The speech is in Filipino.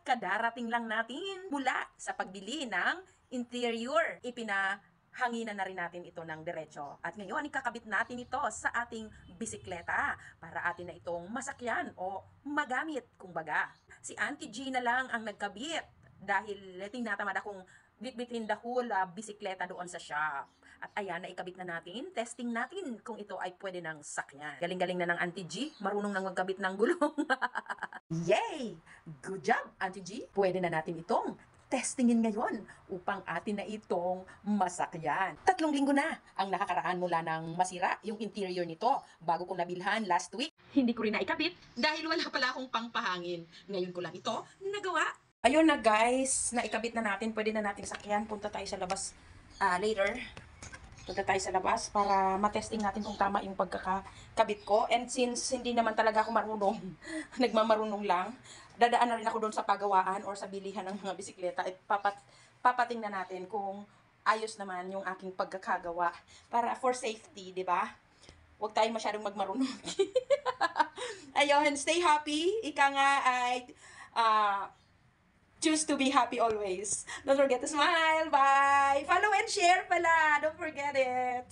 kadarating lang natin mula sa pagbili ng interior. Ipinahanginan na rin natin ito ng diretso. At ngayon, ikakabit natin ito sa ating bisikleta para atin na itong masakyan o magamit, kumbaga. Si Auntie G na lang ang nagkabit dahil tinatamad akong bitbitin the whole bisikleta doon sa shop. At ayan, naikabit na natin. Testing natin kung ito ay pwede ng sakyan. Galing-galing na ng Auntie G. Marunong nang magkabit ng gulong. Yay! Good job, Auntie G. Pwede na natin itong testingin ngayon upang atin na itong masakyan. 3 linggo na ang nakakaraan mula ng masira yung interior nito bago ko nabilhan last week. Hindi ko rin naikabit dahil wala pala akong pangpahangin. Ngayon ko lang ito nagawa. Ayun na guys, naikabit na natin. Pwede na natin sakyan. Punta tayo sa labas later. Punta tayo sa labas para matesting natin kung tama yung pagkakabit ko. And since hindi naman talaga ako marunong, nagmamarunong lang, dadaan na rin ako doon sa pagawaan or sa bilihan ng mga bisikleta at papating na natin kung ayos naman yung aking pagkakagawa. Para for safety, di ba? Huwag tayo masyadong magmarunong. Ayun, stay happy. Ika nga ay choose to be happy always. Don't forget to smile. Bye! Follow and share pala. Don't forget it.